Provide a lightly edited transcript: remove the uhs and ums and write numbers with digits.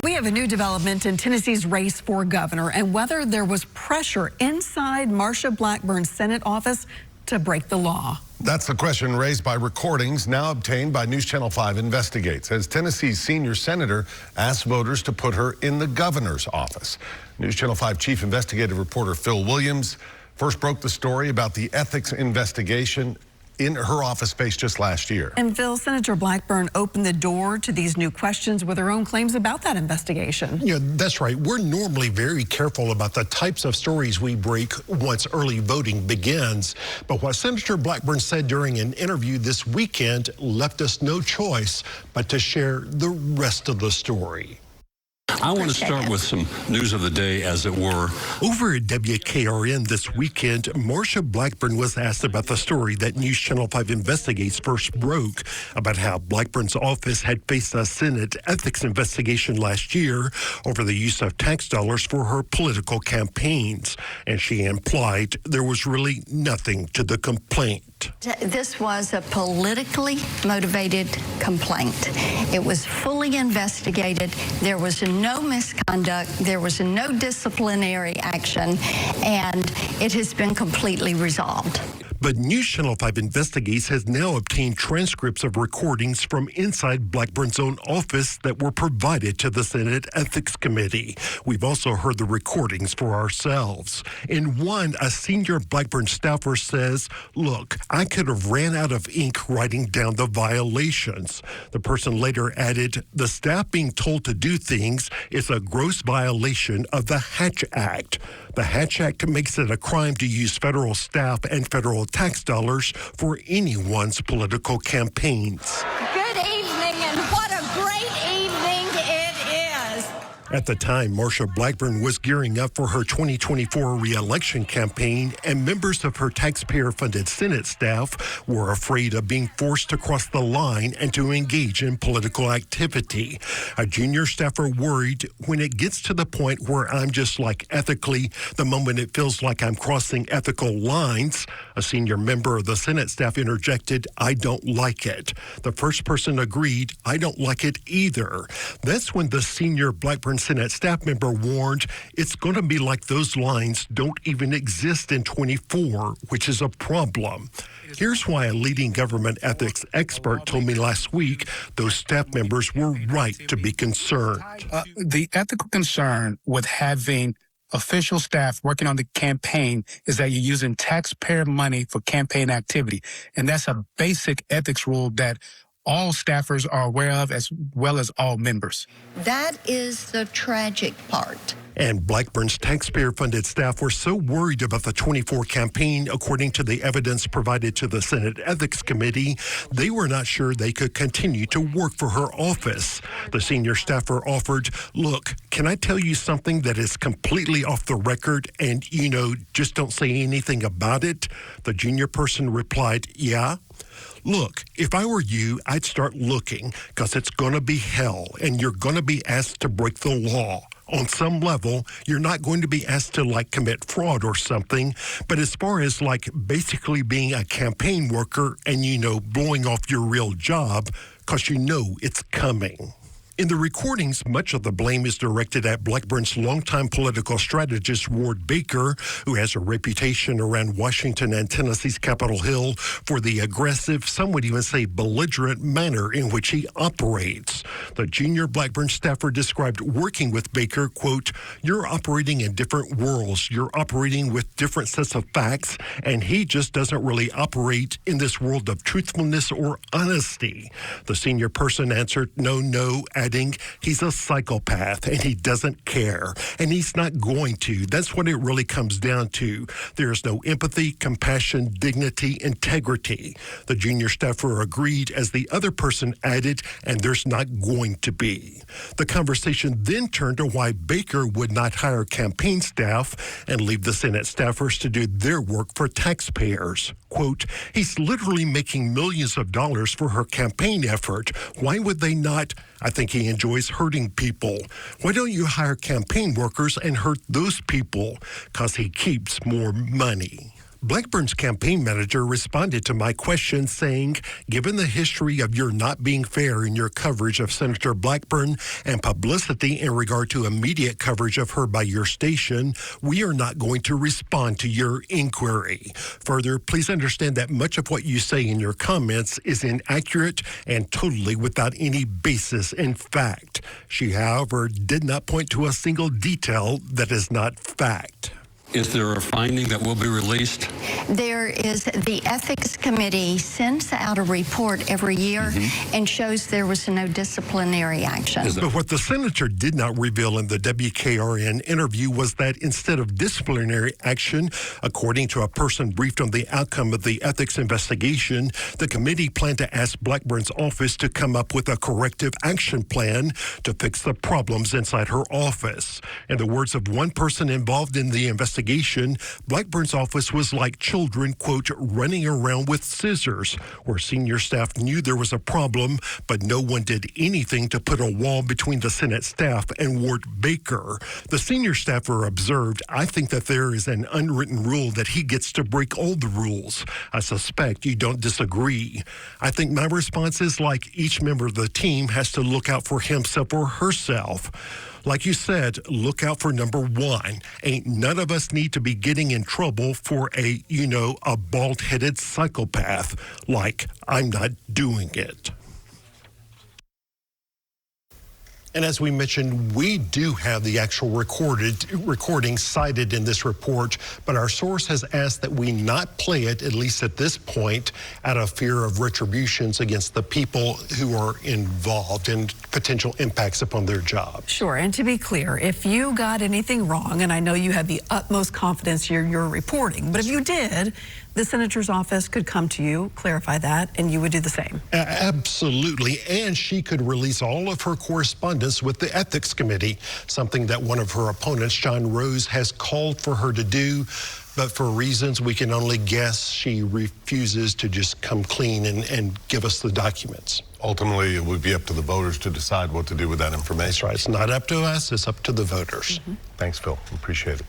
We have a new development in Tennessee's race for governor and whether there was pressure inside Marsha Blackburn's Senate office to break the law. That's the question raised by recordings now obtained by NewsChannel 5 Investigates as Tennessee's senior senator asked voters to put her in the governor's office. NewsChannel 5 chief investigative reporter Phil Williams first broke the story about the ethics investigation in her office space just last year. And Phil, Senator Blackburn opened the door to these new questions with her own claims about that investigation. Yeah, that's right. We're normally very careful about the types of stories we break once early voting begins. But what Senator Blackburn said during an interview this weekend left us no choice but to share the rest of the story. I want to start with some news of the day, as it were. Over at WKRN this weekend, Marsha Blackburn was asked about the story that NewsChannel 5 Investigates first broke about how Blackburn's office had faced a Senate ethics investigation last year over the use of tax dollars for her political campaigns. And she implied there was really nothing to the complaint. This was a politically motivated complaint. It was fully investigated. There was no misconduct. There was no disciplinary action, and it has been completely resolved. But NewsChannel 5 Investigates has now obtained transcripts of recordings from inside Blackburn's own office that were provided to the Senate Ethics Committee. We've also heard the recordings for ourselves. In one, a senior Blackburn staffer says, "Look, I could have ran out of ink writing down the violations." The person later added, "The staff being told to do things is a gross violation of the Hatch Act. The Hatch Act makes it a crime to use federal staff and federal tax dollars for anyone's political campaigns." Good evening, and what a great evening it is. At the time, Marsha Blackburn was gearing up for her 2024 re-election campaign, and members of her taxpayer-funded Senate staff were afraid of being forced to cross the line and to engage in political activity. A junior staffer worried, "When it gets to the point where I'm just like ethically, the moment it feels like I'm crossing ethical lines," a senior member of the Senate staff interjected, "I don't like it." The first person agreed, "I don't like it either." That's when the senior Blackburn Senate staff member warned, "It's going to be like those lines don't even exist in 24, which is a problem." Here's why a leading government ethics expert told me last week those staff members were right to be concerned. The ethical concern with having official staff working on the campaign is that you're using taxpayer money for campaign activity. And that's a basic ethics rule that all staffers are aware of, as well as all members. That is the tragic part. And Blackburn's taxpayer-funded staff were so worried about the 24 campaign, according to the evidence provided to the Senate Ethics Committee, they were not sure they could continue to work for her office. The senior staffer offered, "Look, can I tell you something that is completely off the record and, just don't say anything about it?" The junior person replied, "Yeah. Look, if I were you, I'd start looking, because it's going to be hell, and you're going to be asked to break the law. On some level, you're not going to be asked to, commit fraud or something, but as far as, basically being a campaign worker and, blowing off your real job, because it's coming." In the recordings, much of the blame is directed at Blackburn's longtime political strategist, Ward Baker, who has a reputation around Washington and Tennessee's Capitol Hill for the aggressive, some would even say belligerent manner in which he operates. The junior Blackburn staffer described working with Baker, quote, "You're operating in different worlds. You're operating with different sets of facts, and he just doesn't really operate in this world of truthfulness or honesty." The senior person answered, no, adding, "He's a psychopath and he doesn't care, and he's not going to. That's what it really comes down to. There's no empathy, compassion, dignity, integrity." The junior staffer agreed as the other person added, "And there's not going to be." The conversation then turned to why Baker would not hire campaign staff and leave the Senate staffers to do their work for taxpayers. Quote, "He's literally making millions of dollars for her campaign effort. Why would they not? I think he enjoys hurting people. Why don't you hire campaign workers and hurt those people? Because he keeps more money." Blackburn's campaign manager responded to my question saying, given the history of your not being fair in your coverage of Senator Blackburn and publicity in regard to immediate coverage of her by your station, we are not going to respond to your inquiry. Further, please understand that much of what you say in your comments is inaccurate and totally without any basis in fact. She, however, did not point to a single detail that is not fact. Is there a finding that will be released? There is. The Ethics Committee sends out a report every year and shows there was no disciplinary action. But what the senator did not reveal in the WKRN interview was that instead of disciplinary action, according to a person briefed on the outcome of the ethics investigation, the committee planned to ask Blackburn's office to come up with a corrective action plan to fix the problems inside her office. In the words of one person involved in the investigation, Blackburn's office was like children, quote, running around with scissors, where senior staff knew there was a problem, but no one did anything to put a wall between the Senate staff and Ward Baker. The senior staffer observed, I think that there is an unwritten rule that he gets to break all the rules. I suspect you don't disagree. I think my response is like each member of the team has to look out for himself or herself. Like you said, look out for number one. Ain't none of us need to be getting in trouble for a bald-headed psychopath. Like, I'm not doing it. And as we mentioned, we do have the actual recording cited in this report, but our source has asked that we not play it, at least at this point, out of fear of retributions against the people who are involved and potential impacts upon their job. Sure, and to be clear, if you got anything wrong, and I know you have the utmost confidence you're reporting, but if you did, the senator's office could come to you, clarify that, and you would do the same. Absolutely, and she could release all of her correspondence with the Ethics Committee, something that one of her opponents, John Rose, has called for her to do, but for reasons we can only guess, she refuses to just come clean and give us the documents. Ultimately, it would be up to the voters to decide what to do with that information. That's right. It's not up to us, it's up to the voters. Thanks, Phil. Appreciate it.